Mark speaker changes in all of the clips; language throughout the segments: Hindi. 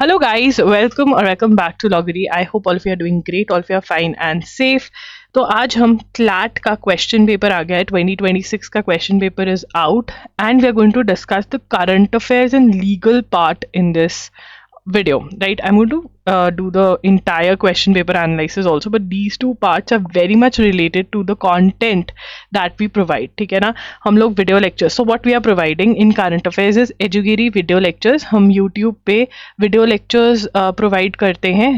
Speaker 1: Hello, guys. Welcome back to Loggery. I hope all of you are doing great. All of you are fine and safe. तो आज हम क्लैट का क्वेश्चन पेपर आ गया है. 2026 का question paper is out and we are going to discuss the current affairs and legal part in this video, right? I'm going to do the entire question paper analysis also, but these two parts are very much related to the content that we provide. ठीक है ना, हम लोग video lectures, so what we are providing in current affairs is Edugiri video lectures. हम YouTube पे video lectures provide करते हैं.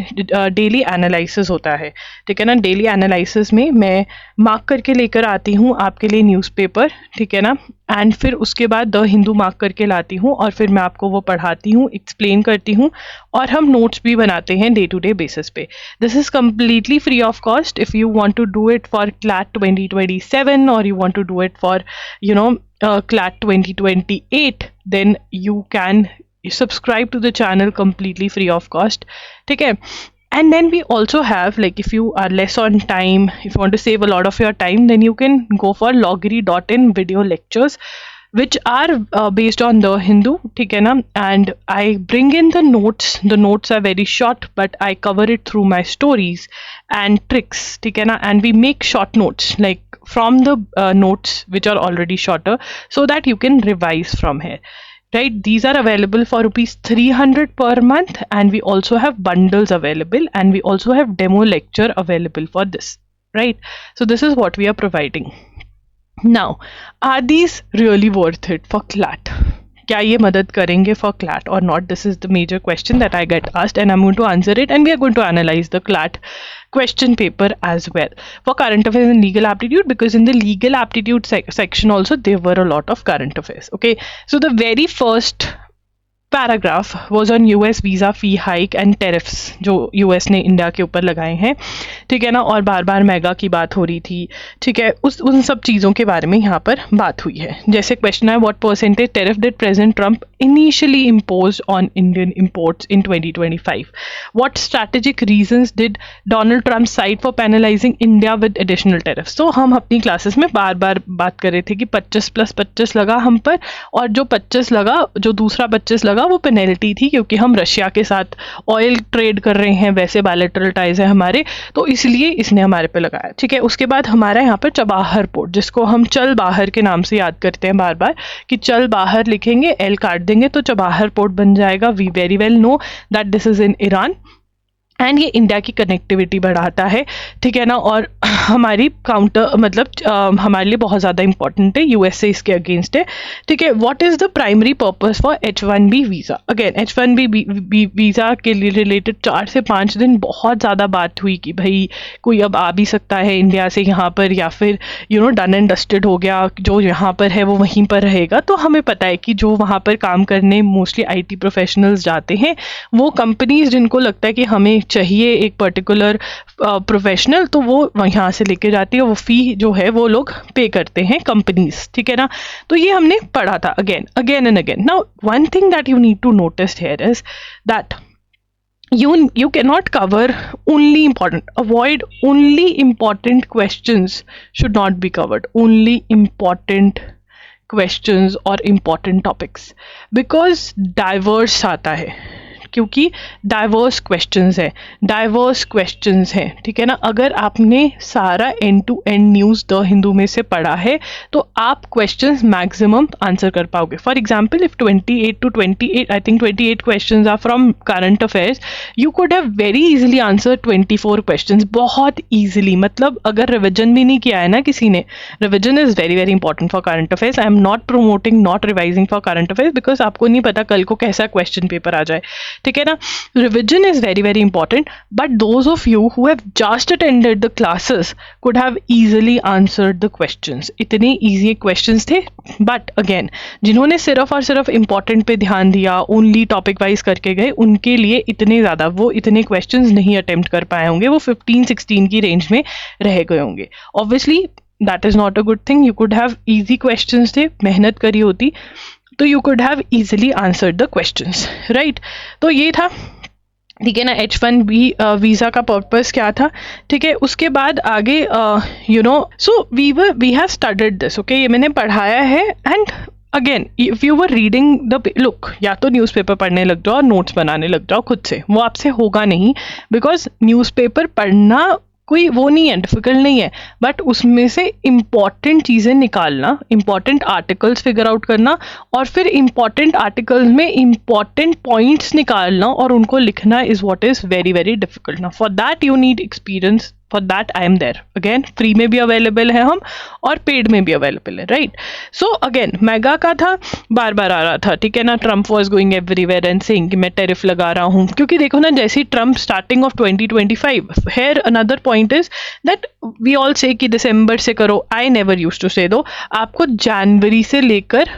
Speaker 1: Daily analysis होता है, ठीक है ना. Daily analysis में मैं मार्क करके लेकर आती हूँ आपके लिए न्यूज़पेपर, ठीक है ना, एंड फिर उसके बाद द हिंदू मार्क करके लाती हूँ और फिर मैं आपको वो पढ़ाती हूँ, एक्सप्लेन करती हूँ और हम नोट्स भी बनाते हैं डे टू डे बेसिस पे. This is completely free of cost. If you want to do it for CLAT 2027 और you want to do it for CLAT 2028, then you can subscribe to the channel completely free of cost. ठीक है. And then we also have, like, if you are less on time, if you want to save a lot of your time, then you can go for loggery.in video lectures, which are based on the Hindu, ठीक है ना, and I bring in the notes. The notes are very short, but I cover it through my stories and tricks, ठीक है ना, and we make short notes, like from the notes which are already shorter, so that you can revise from here. Right, these are available for rupees 300 per month, and we also have bundles available, and we also have demo lecture available for this. Right, so this is what we are providing. Now, are these really worth it for CLAT? क्या ये मदद करेंगे for CLAT or not? This is the major question that I get asked, and I'm going to answer it, and we are going to analyze the CLAT question paper as well for current affairs and legal aptitude, because in the legal aptitude section also there were a lot of current affairs. Okay, so the very first paragraph was on US visa fee hike and tariffs, जो यूएस ने इंडिया के ऊपर लगाए हैं, ठीक है ना, और बार बार मेगा की बात हो रही थी, ठीक है, उन सब चीज़ों के बारे में यहाँ पर बात हुई है. जैसे क्वेश्चन है, what percentage tariff did president Trump initially impose on Indian imports in 2025? What strategic reasons did Donald Trump cite for penalising India with additional tariffs? तो हम अपनी क्लासेस में बार बार बात कर रहे थे कि 25+25 लगा हम पर, और जो 25 लगा, जो दूसरा 25 लगा, वो पेनल्टी थी, क्योंकि हम रशिया के साथ ऑयल ट्रेड कर रहे हैं, वैसे बायलैटरल टाइज है हमारे, तो इसलिए इसने हमारे पे लगाया. ठीक है, उसके बाद हमारा यहाँ पर चबाहर पोर्ट, जिसको हम चल बाहर के नाम से याद करते हैं बार बार, कि चल बाहर लिखेंगे, एल काट देंगे तो चबाहर पोर्ट बन जाएगा. We very well know that this is in Iran, and ये इंडिया की कनेक्टिविटी बढ़ाता है, ठीक है ना, और हमारी काउंटर मतलब हमारे लिए बहुत ज़्यादा इंपॉर्टेंट है, यूएस से इसके अगेंस्ट है. ठीक है, what is the primary purpose for H1B visa? Again H1B visa के लिए रिलेटेड 4 से 5 दिन बहुत ज़्यादा बात हुई कि भाई कोई अब आ भी सकता है इंडिया से यहाँ पर, या फिर डन एंड डस्टेड हो गया, जो यहाँ पर है वो वहीं पर रहेगा. तो हमें पता है कि जो वहाँ पर काम करने मोस्टली IT प्रोफेशनल्स जाते हैं, वो कंपनीज जिनको लगता है कि हमें चाहिए एक पर्टिकुलर प्रोफेशनल, तो वो यहाँ से लेके जाती है, वो फी जो है वो लोग पे करते हैं कंपनीज, ठीक है ना. तो ये हमने पढ़ा था again and again. Now one thing that you need to notice here is that you cannot cover only important, avoid only important questions should not be covered, only important questions or important topics, because diverse आता है, क्योंकि डाइवर्स क्वेश्चंस हैं, ठीक है ना. अगर आपने सारा end to end news the Hindu में से पढ़ा है तो आप क्वेश्चंस मैक्सिमम आंसर कर पाओगे. For example, if 28 to 28, I think 28 questions are from current affairs, you could have very easily answer 24 questions, बहुत ईजिली. मतलब अगर रिविजन भी नहीं किया है ना किसी ने, revision is very very important for current affairs. I am not promoting not revising for current affairs, because आपको नहीं पता कल को कैसा क्वेश्चन पेपर आ जाए, ठीक है ना. Revision is very very important, but those of you who have just attended the classes could have easily answered the questions. इतने इजी क्वेश्चंस थे, बट अगेन जिन्होंने सिर्फ और सिर्फ इंपॉर्टेंट पे ध्यान दिया, ओनली टॉपिक वाइज करके गए, उनके लिए इतने क्वेश्चंस नहीं अटेम्प्ट कर पाए होंगे, वो 15-16 की रेंज में रह गए होंगे. Obviously that is not a good thing. You could have easy questions थे, मेहनत करी होती तो you could have easily answered the questions, right? तो ये था, ठीक है ना, H1B वीज़ा का पर्पस क्या था, ठीक है. उसके बाद आगे so we have studied this, okay, ये मैंने पढ़ाया है, and again if you were reading the look, या तो न्यूज़पेपर पढ़ने लग जाओ और नोट्स बनाने लग जाओ खुद से, वो आपसे होगा नहीं, बिकॉज न्यूज़पेपर पढ़ना कोई वो नहीं है, डिफिकल्ट नहीं है, बट उसमें से इम्पॉर्टेंट चीज़ें निकालना, इम्पॉर्टेंट आर्टिकल्स फिगर आउट करना, और फिर इम्पॉर्टेंट आर्टिकल्स में इम्पॉर्टेंट पॉइंट्स निकालना और उनको लिखना is what is very very difficult. ना for that you need experience. For that I am there. Again free में भी अवेलेबल है हम, और पेड में भी अवेलेबल है, राइट. सो अगेन मेगा का था, बार बार आ रहा था, ठीक है ना. Trump was going everywhere and saying कि मैं टेरिफ लगा रहा हूँ, क्योंकि देखो ना, जैसे ही Trump starting of 2025, here another point is that we all से कि दिसंबर से करो. आई नेवर यूज टू से दो, आपको जनवरी से लेकर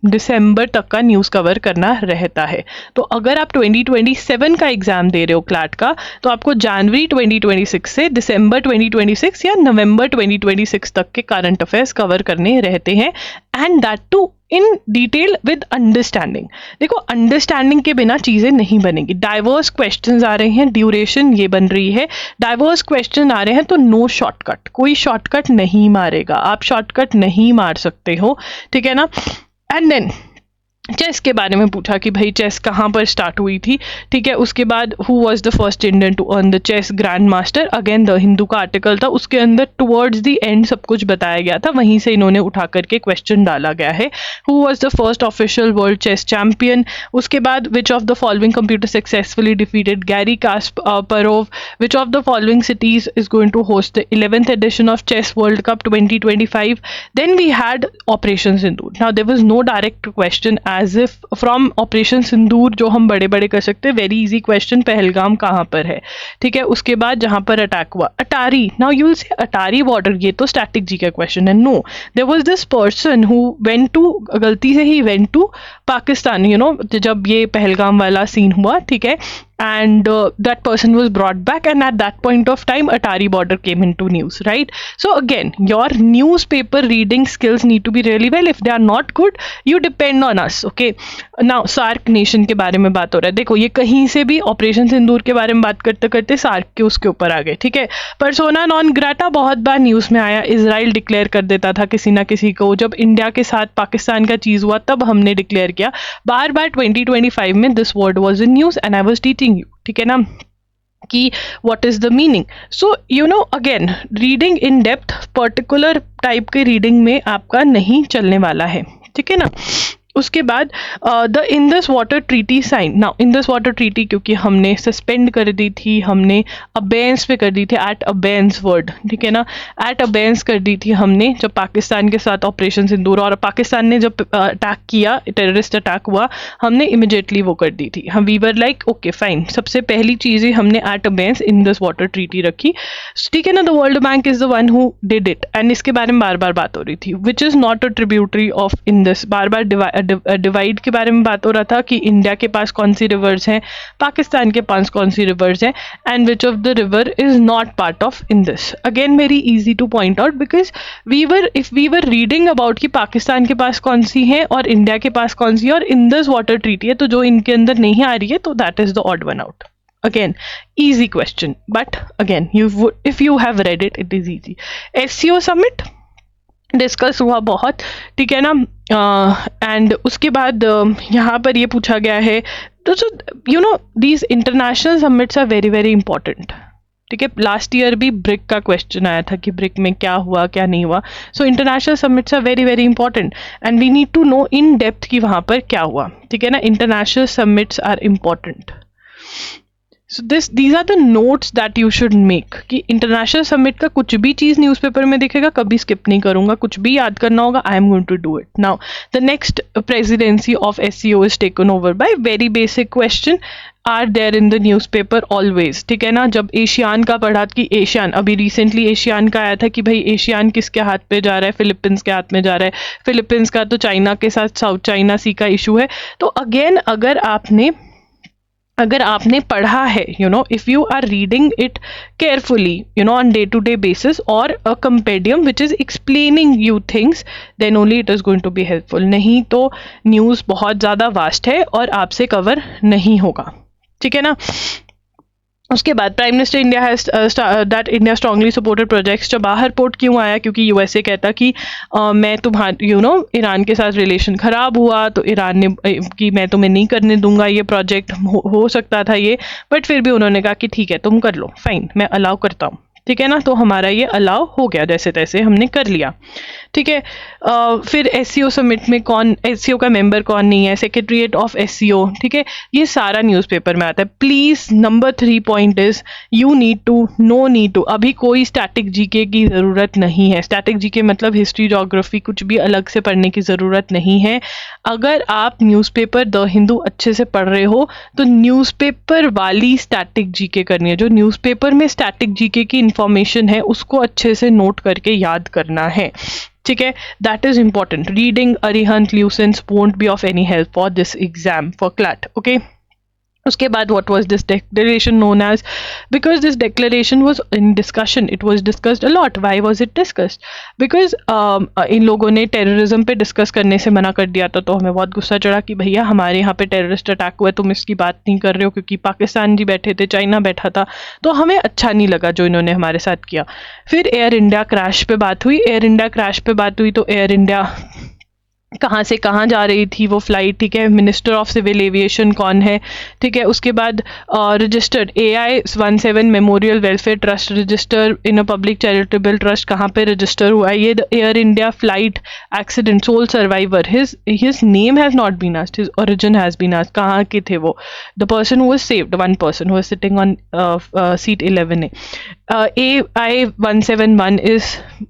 Speaker 1: दिसंबर तक का न्यूज़ कवर करना रहता है. तो अगर आप 2027 का एग्जाम दे रहे हो क्लैट का, तो आपको जनवरी 2026 से दिसंबर 2026 या नवंबर 2026 तक के करंट अफेयर्स कवर करने रहते हैं, and that too in detail with understanding. देखो, अंडरस्टैंडिंग के बिना चीज़ें नहीं बनेंगी. डाइवर्स क्वेश्चंस आ रहे हैं, ड्यूरेशन ये बन रही है, डाइवर्स क्वेश्चन आ रहे हैं, तो नो शॉर्टकट, कोई शॉर्टकट नहीं मारेगा, आप शॉर्टकट नहीं मार सकते हो, ठीक है ना. एंड देन चेस के बारे में पूछा कि भाई चेस कहाँ पर स्टार्ट हुई थी, ठीक है. उसके बाद who was the first Indian to earn the chess grand master. Again the Hindu का आर्टिकल था, उसके अंदर टुवर्ड्स द एंड सब कुछ बताया गया था, वहीं से इन्होंने उठा करके क्वेश्चन डाला गया है. Who was the first official world chess champion. उसके बाद which of the following computer successfully defeated Garry Kasparov. Which of the following cities is going to host the 11th edition of Chess World Cup 2025. Then we had Operation Sindoor. Now there was no direct question as if from Operation Sindoor जो हम बड़े बड़े कर सकते हैं. वेरी इजी क्वेश्चन, पहलगाम कहाँ पर है, ठीक है. उसके बाद जहाँ पर अटैक हुआ, अटारी. Now you will say Attari border, ये तो स्टैटिक जी का क्वेश्चन है. No, there was this person who went to, गलती से ही went to Pakistan, you know, जब ये पहलगाम वाला सीन हुआ, ठीक है. And that person was brought back, and at that point of time Atari border came into news, right? So again, your newspaper reading skills need to be really well. If they are not good, you depend on us, okay. Now SAARC nation के बारे में बात हो रहा है. देखो, ये कहीं से भी ऑपरेशन सिंदूर के बारे में बात करते करते सार्क के उसके ऊपर आ गए, ठीक है. पर्सोना नॉन ग्राटा बहुत बार न्यूज़ में आया. इजराइल डिक्लेयर कर देता था किसी ना किसी को, जब इंडिया के साथ पाकिस्तान का चीज़ हुआ तब हमने डिक्लेयर किया. बार बार 2025 में this word was in news and I was teaching you, ठीक है ना, कि what is the meaning. So you know, again reading in depth particular type के रीडिंग में आपका नहीं चलने वाला है, ठीक है ना. उसके बाद the Indus water treaty sign. Now Indus water treaty क्योंकि हमने सस्पेंड कर दी थी, हमने अबेंस पे कर दी थी, एट अबेंस वर्ड, ठीक है ना, एट अबेंस कर दी थी हमने जब पाकिस्तान के साथ ऑपरेशन सिंदूर, और पाकिस्तान ने जब अटैक किया, टेररिस्ट अटैक हुआ, हमने इमिडिएटली वो कर दी थी. हम we were like okay fine, सबसे पहली चीज़ ही हमने at abeyance Indus water treaty रखी, ठीक है ना. The world bank is the one who did it, and इसके बारे में बार बार बात हो रही थी. Which is not a tributary of Indus. बार बार डिवाइड के बारे में बात हो रहा था कि इंडिया के पास कौन सी रिवर्स हैं, पाकिस्तान के पास कौन सी रिवर्स हैं, and which of the river is not part of Indus. Again very easy to point out, because if we were reading about कि पाकिस्तान के पास कौन सी है और इंडिया के पास कौन सी है और इंडस वाटर ट्रीटी है, तो जो इनके अंदर नहीं आ रही है, तो that is the odd one out. Again, easy question, but again, if you have read it, it is easy. SCO summit discuss हुआ बहुत, ठीक है ना. एंड उसके बाद यहाँ पर ये पूछा गया है, तो you know these international summits are very very important, ठीक है. लास्ट ईयर भी ब्रिक का क्वेश्चन आया था कि ब्रिक में क्या हुआ क्या नहीं हुआ. So international summits are very very important and we need to know in depth कि वहाँ पर क्या हुआ, ठीक है ना. International summits are important. So these are the notes that you should make कि इंटरनेशनल समिट का कुछ भी चीज़ न्यूज़पेपर में दिखेगा, कभी स्किप नहीं करूँगा, कुछ भी याद करना होगा, I am going to do it. Now the next presidency of SCO is taken over by very basic question are there in the newspaper always, ठीक है ना. जब एशियान का पढ़ा कि एशियान, अभी रिसेंटली एशियान का आया था कि भाई एशियान किसके हाथ पे जा रहा है, फिलीपींस के हाथ में जा रहा है. फिलीपींस का तो चाइना के साथ साउथ चाइना सी का इशू है. तो अगेन अगर आपने पढ़ा है, you know, if you are reading it carefully, you know, on day to day basis, और a compendium which is explaining you things, then only it is going to be helpful. नहीं तो न्यूज़ बहुत ज़्यादा वास्ट है और आपसे कवर नहीं होगा, ठीक है ना. उसके बाद prime minister India has that India strongly supported projects. Chabahar port क्यों आया? क्योंकि यूएसए कहता कि मैं तुम्हारे ईरान के साथ रिलेशन ख़राब हुआ तो ईरान ने कि मैं तुम्हें नहीं करने दूंगा ये प्रोजेक्ट, हो सकता था ये, बट फिर भी उन्होंने कहा कि ठीक है तुम कर लो, फाइन मैं अलाउ करता हूँ, ठीक है ना। तो हमारा ये अलाउ हो गया, जैसे तैसे हमने कर लिया, ठीक है। फिर एससीओ समिट में कौन, एससीओ का मेंबर कौन नहीं है, सेक्रेटरीट ऑफ एससीओ, ठीक है, ये सारा न्यूज़पेपर में आता है। Please number 3 point is you need to, no need to, अभी कोई स्टैटिक जीके की ज़रूरत नहीं है। स्टैटिक जीके मतलब हिस्ट्री, जोग्राफी, कुछ भी अलग से पढ़ने की ज़रूरत नहीं है। अगर आप न्यूज़पेपर द हिंदू अच्छे से पढ़ रहे हो तो न्यूज़पेपर वाली स्टैटिक जीके करनी है। जो न्यूज़पेपर में स्टैटिक जीके की इंफॉर्मेशन है उसको अच्छे से नोट करके याद करना है, ठीक है। That is important. Reading Arihant Lucent's won't be of any help for this exam for CLAT, okay. उसके बाद what was this declaration known as? Because this declaration was in discussion, it was discussed a lot. Why was it discussed? Because इन लोगों ने टेररिज्म पे डिस्कस करने से मना कर दिया था, तो हमें बहुत गुस्सा चढ़ा कि भैया हमारे यहाँ पे टेररिस्ट अटैक हुआ है, तुम इसकी बात नहीं कर रहे हो, क्योंकि पाकिस्तान जी बैठे थे, चाइना बैठा था, तो हमें अच्छा नहीं लगा जो इन्होंने हमारे साथ किया। फिर एयर इंडिया क्रैश पे बात हुई। एयर इंडिया क्रैश पे बात हुई तो एयर इंडिया कहाँ से कहाँ जा रही थी वो फ्लाइट, ठीक है, मिनिस्टर ऑफ सिविल एविएशन कौन है, ठीक है। उसके बाद registered AI-17 memorial welfare trust register in a public charitable trust कहाँ पे रजिस्टर हुआ है। ये the Air India flight accident sole survivor, his name has not been asked, his origin has been asked, कहाँ के थे वो। The person who was saved, one person who was sitting on seat 11A। AI-171 is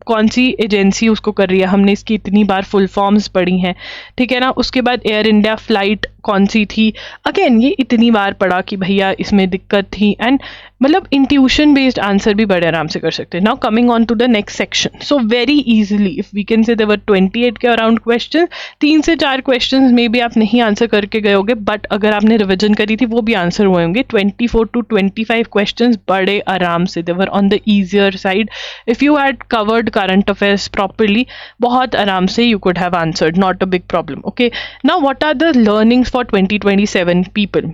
Speaker 1: कौन सी एजेंसी उसको कर रही है, हमने इसकी इतनी बार फुल फॉर्म्स पढ़ी हैं, ठीक है ना। उसके बाद एयर इंडिया फ्लाइट कौन सी थी, अगेन ये इतनी बार पढ़ा कि भैया इसमें दिक्कत थी, एंड मतलब इंट्यूशन बेस्ड आंसर भी बड़े आराम से कर सकते हैं। Now coming on to the next section, so very easily if we can say there were 28 के अराउंड क्वेश्चन, 3 से 4 क्वेश्चन में भी आप नहीं आंसर करके गए होगे, बट अगर आपने रिविजन करी थी वो भी आंसर हुए होंगे। 24 to 25 क्वेश्चन बड़े आराम से, they were on the easier side. If you had covered current affairs properly, बहुत आराम से you could have answered, not a big problem, okay. Now what are the learnings for 2027 people?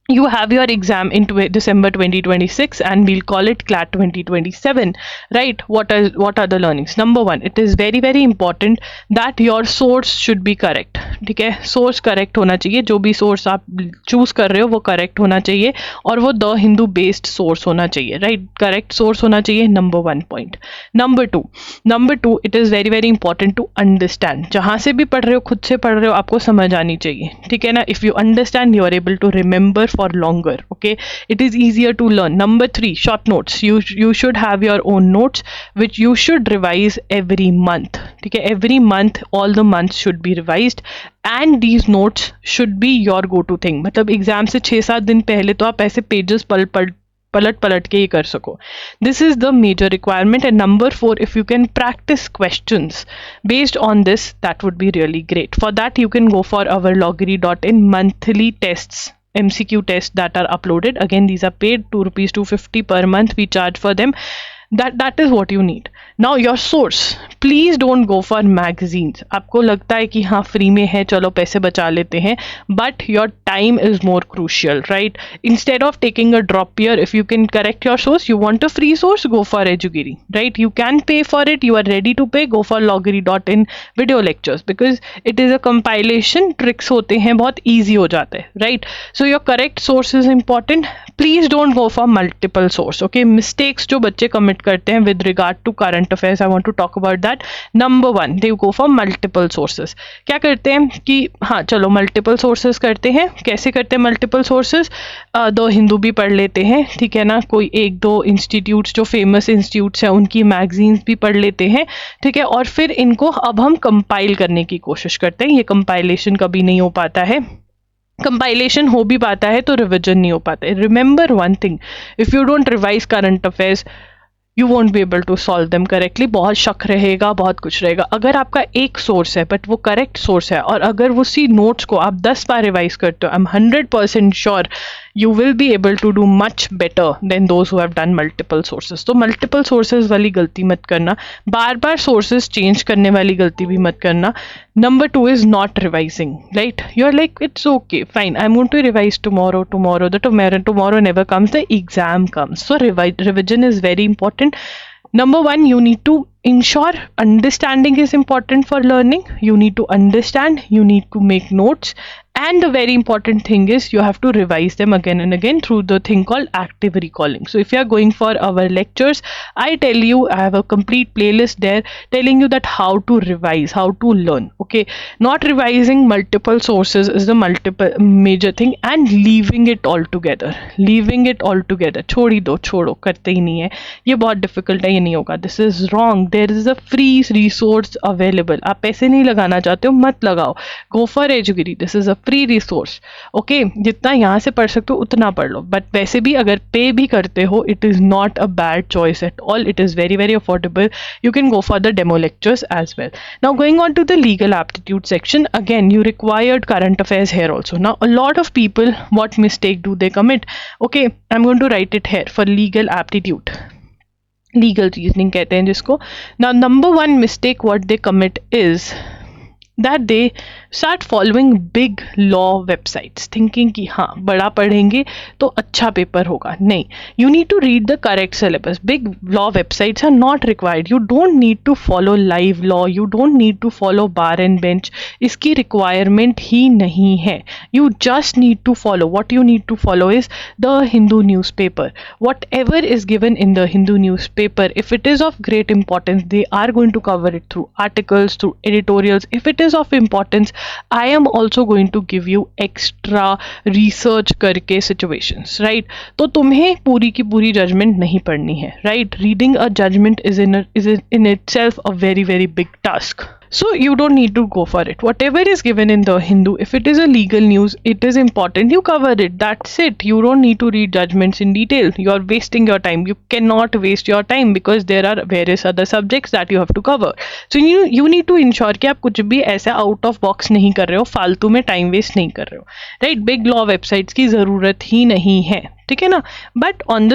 Speaker 1: You have your exam in December 2026 and we'll call it CLAT 2027, right? What are the learnings? Number 1, it is very very important that your source should be correct, ठीक है। सोर्स करेक्ट होना चाहिए, जो भी सोर्स आप चूज कर रहे हो वो करेक्ट होना चाहिए, और वो द हिंदू बेस्ड सोर्स होना चाहिए, राइट, करेक्ट सोर्स होना चाहिए, number 1 point. Number two, it is very very important to understand. जहाँ से भी पढ़ रहे हो, खुद से पढ़ रहे हो, आपको समझ आनी चाहिए, ठीक है ना। If you understand you are able to remember for longer, okay, it is easier to learn. Number 3, short notes. You should have your own notes which you should revise every month, ठीक है। every month, all the months should be revised and these notes should be your go to thing। मतलब एग्जाम से 6-7 दिन पहले तो आप ऐसे पेजेस पलट के ही कर सको। This is the major requirement. And number 4, if you can practise questions based on this, that would be really great. For that you can go for awarloggery.in monthly tests, MCQ tests that are uploaded. Again, these are paid, ₹250 per month we charge for them. That is what you need. Now your source, please don't go for magazines. आपको लगता है कि हाँ फ्री में है, चलो पैसे बचा लेते हैं, but your time is more crucial, right? Instead of taking a drop year, if you can correct your source, you want a free source, go for Edugiri, right? You can pay for it, you are ready to pay, go for loggery.in video lectures, because it is a compilation, tricks होते हैं, बहुत easy हो जाता है, right? So your correct source is important. Please don't go for multiple source, okay? Mistakes जो बच्चे commit करते हैं with regard to current affairs, I want to talk about that. Number 1, they go for multiple sources. क्या करते हैं कि हाँ चलो multiple sources करते हैं, कैसे करते हैं multiple sources? द हिंदू भी पढ़ लेते हैं, ठीक है ना, कोई 1-2 इंस्टीट्यूट्स जो फेमस इंस्टीट्यूट्स हैं उनकी मैगजीन्स भी पढ़ लेते हैं, ठीक है, और फिर इनको अब हम कंपाइल करने की कोशिश करते हैं। ये कंपाइलेशन कभी नहीं हो पाता है, कंपाइलेशन हो भी पाता है तो रिविजन नहीं हो पाता है। Remember one thing, if you don't revise current affairs you won't be able to solve them correctly. बहुत शक रहेगा, बहुत कुछ रहेगा। अगर आपका एक सोर्स है बट वो करेक्ट सोर्स है, और अगर उसी नोट्स को आप 10 बार रिवाइज करते हो, I am 100% sure you will be able to do much better than those who have done multiple sources. तो multiple sources वाली गलती मत करना, बार बार sources change करने वाली गलती भी मत करना. Number two is not revising, right? You're like, it's okay, fine, I'm going to revise tomorrow. Tomorrow never comes, the exam comes. So revision is very important. Number one, you need to ensure understanding is important for learning. You need to understand, you need to make notes, and the very important thing is you have to revise them again and again through the thing called active recalling. So if you are going for our lectures, I tell you, I have a complete playlist there telling you that how to revise, how to learn. Okay, not revising multiple sources is the multiple major thing, and leaving it all together. छोड़ ही दो, छोड़ो, करते ही नहीं है, ये बहुत डिफिकल्ट है, ये नहीं होगा. This is wrong. There is a free resource available. आप पैसे नहीं लगाना चाहते हो, मत लगाओ. गो फॉर एजुगिरी. This is a free resource. Okay, जितना यहाँ से पढ़ सकते हो उतना पढ़ लो. बट वैसे भी अगर पे भी करते हो, it is not a bad choice at all. It is very very affordable. You can go for the demo lectures as well. Now going on to the legal aptitude section, again you required current affairs here also. Now a lot of people, what mistake do they commit? Okay, I'm going to write it here for legal aptitude. Legal reasoning कहते हैं जिसको. Now number one mistake what they commit is that they start following big law websites thinking कि हाँ बड़ा पढ़ेंगे तो अच्छा पेपर होगा. नहीं, you need to read the correct syllabus. Big law websites are not required. You don't need to follow live law. You don't need to follow bar and bench. इसकी requirement ही नहीं है. You just need to follow. What you need to follow is the Hindu newspaper. Whatever is given in the Hindu newspaper, if it is of great importance, they are going to cover it through articles, through editorials. If it is of importance, I am also going to give you extra research करके situations, right? तो तुम्हें पूरी की पूरी judgment नहीं पढ़नी है, right? Reading a judgment is in itself a very very big task. So you don't need to go for it. Whatever is given in the Hindu, if it is a legal news, it is important, you cover it. That's it. You don't need to read judgments in detail. You are wasting your time. You cannot waste your time because there are various other subjects that you have to cover. So you need to ensure कि आप कुछ भी ऐसा out of box नहीं कर रहे हो, फालतू में time waste नहीं कर रहे हो, right? Big law websites की ज़रूरत ही नहीं है, ठीक है ना. But on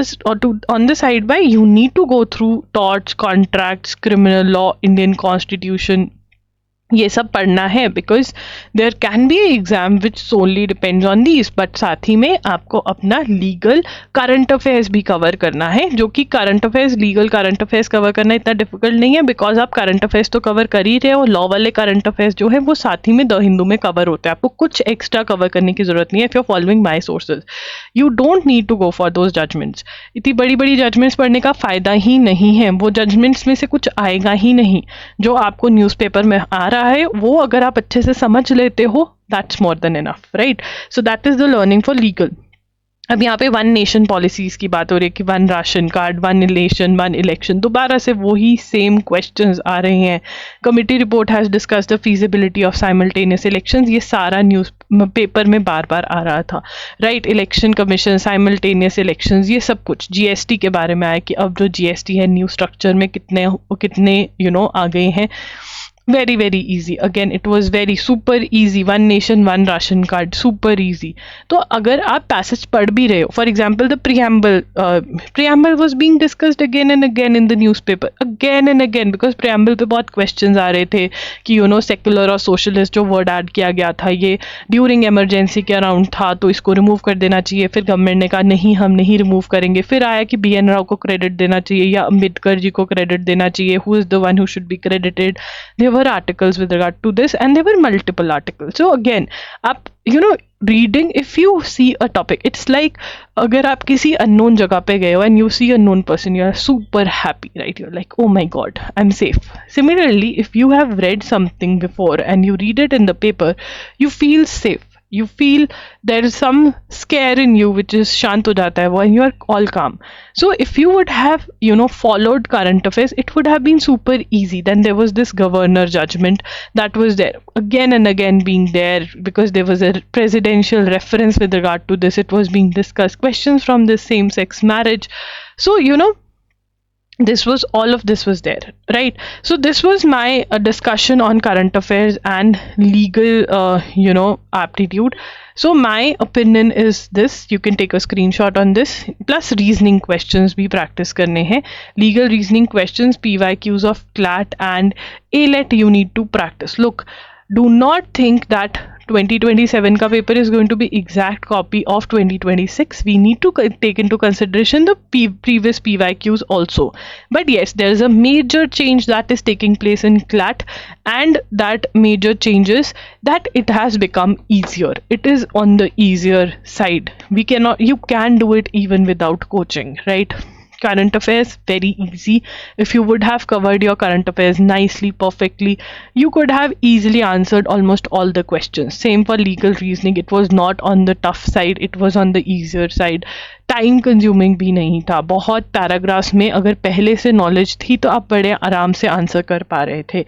Speaker 1: the side by you need to go through torts, contracts, criminal law, Indian constitution, ये सब पढ़ना है because there can be exam which solely depends on these. But साथ ही में आपको अपना लीगल करंट अफेयर्स भी कवर करना है, जो कि current affairs, legal current affairs cover करना इतना डिफिकल्ट नहीं है बिकॉज आप करंट अफेयर्स तो कवर कर ही रहे हो. लॉ वाले करंट अफेयर्स जो है वो साथ ही में द हिंदू में कवर होते हैं. आपको कुछ एक्स्ट्रा कवर करने की जरूरत नहीं है. If you are following my sources, you don't need to go for those judgements. इतनी बड़ी बड़ी जजमेंट्स पढ़ने का फायदा ही नहीं है. वो जजमेंट्स में से कुछ आएगा ही नहीं. जो आपको न्यूज़पेपर में आ रहा है वो अगर आप अच्छे से समझ लेते हो, that's more than enough, right? So that is the learning for legal. अब यहाँ पे वन नेशन पॉलिसीज की बात हो रही है कि one ration card, one nation, one election. दोबारा से वही सेम क्वेश्चंस आ रहे हैं. Committee report has discuss the feasibility of simultaneous elections. ये सारा न्यूज़ पेपर में बार बार आ रहा था, right? Election commission, simultaneous elections, ये सब कुछ. जीएसटी के बारे में आया कि अब जो जीएसटी है न्यू स्ट्रक्चर में कितने आ गए हैं. Very very easy. Again it was very super easy. One nation one ration card, super easy. तो अगर आप passage पढ़ भी रहे हो, for example the preamble was being discussed again and again in the newspaper, again and again, because preamble पे बहुत questions आ रहे थे कि secular और socialist जो word add किया गया था ये during emergency के around था, तो इसको remove कर देना चाहिए. फिर गवर्नमेंट ने कहा नहीं, हम नहीं remove करेंगे. फिर आया कि बी एन राव को credit देना चाहिए या अम्बेडकर जी को credit देना चाहिए. Who is the one who should be credited? There were articles with regard to this, and there were multiple articles. So again, up reading, if you see a topic, it's like अगर आप किसी unknown जगह पे गए हो and you see a known person, you are super happy, right? You're like, oh my god, I'm safe. Similarly, if you have read something before and you read it in the paper, you feel safe. You feel there is some scare in you which is शांत हो जाता है वो, and you are all calm. So if you would have followed current affairs, it would have been super easy. Then there was this governor judgment that was there again and again being there because there was a presidential reference with regard to this. It was being discussed, questions from this same sex marriage. So this was all of this was there, right? So this was my discussion on current affairs and legal aptitude. So my opinion is this: you can take a screenshot on this, plus reasoning questions bhi practice karne hain. Legal reasoning questions, PYQs of CLAT and ALET you need to practice. Look, do not think that 2027 ka paper is going to be exact copy of 2026. We need to take into consideration the previous PYQs also. But yes, there is a major change that is taking place in CLAT, and that major changes that it has become easier. It is on the easier side. You can do it even without coaching, right? Current affairs, very easy. If you would have covered your current affairs nicely, perfectly, you could have easily answered almost all the questions. Same for legal reasoning, it was not on the tough side, it was on the easier side. Time consuming भी नहीं था, बहुत पैराग्राफ्स में अगर पहले से नॉलेज थी तो आप बड़े आराम से आंसर कर पा रहे थे.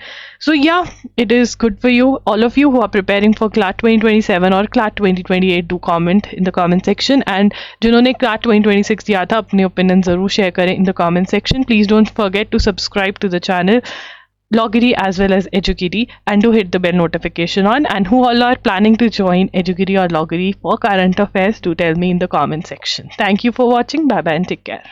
Speaker 1: So yeah, it is good for you. All of you who are preparing for CLAT 2027 और CLAT 2028, do comment in the comment section. And जिन्होंने क्लाट 2026 दिया था, अपने ओपिनियन ज़रूर शेयर करें in the comment section. Please don't forget to subscribe to the channel Loggery as well as Edukiri, and to hit the bell notification on. And who all are planning to join Edukiri or Loggery for current affairs, do tell me in the comment section. Thank you for watching. Bye bye and take care.